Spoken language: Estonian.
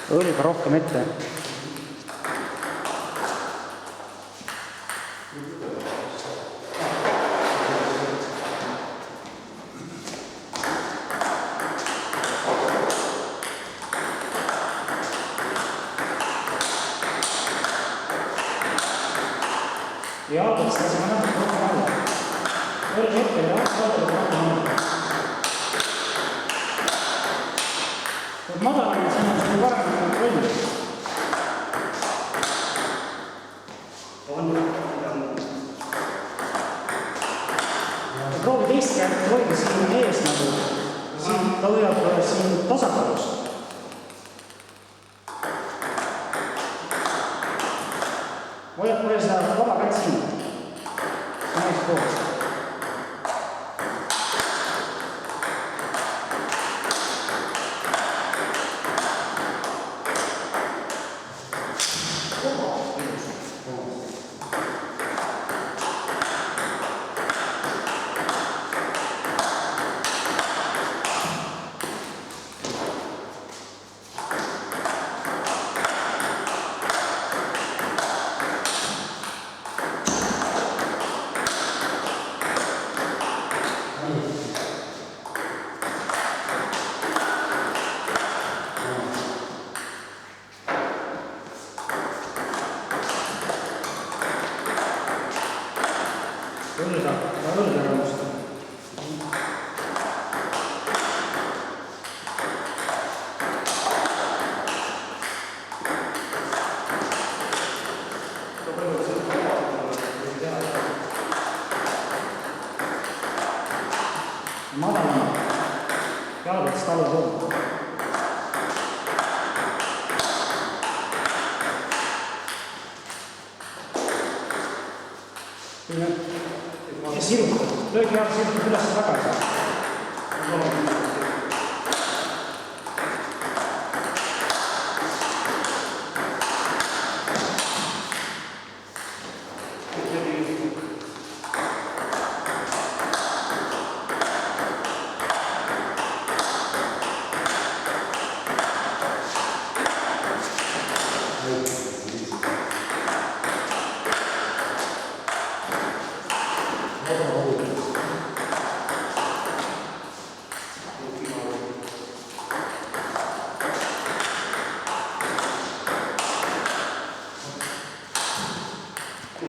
õlga rohkem ette. Ja jalgad laseme natuke rohkem alla. Õlg ette ja jalgad rohkem alla. Kui madalamad, siis on sul parem kontrolli. Proovi teist kätt hoida siin ees nagu. Siin ta hoiab siin tasakaalus. Hoiab kohe seda vaba kätt siin. Samas koos. Õlga rõõmusta. Madalama. Jalgadest alla pool. Ja sirutad. Löögi jalg sirutad üles tagasi.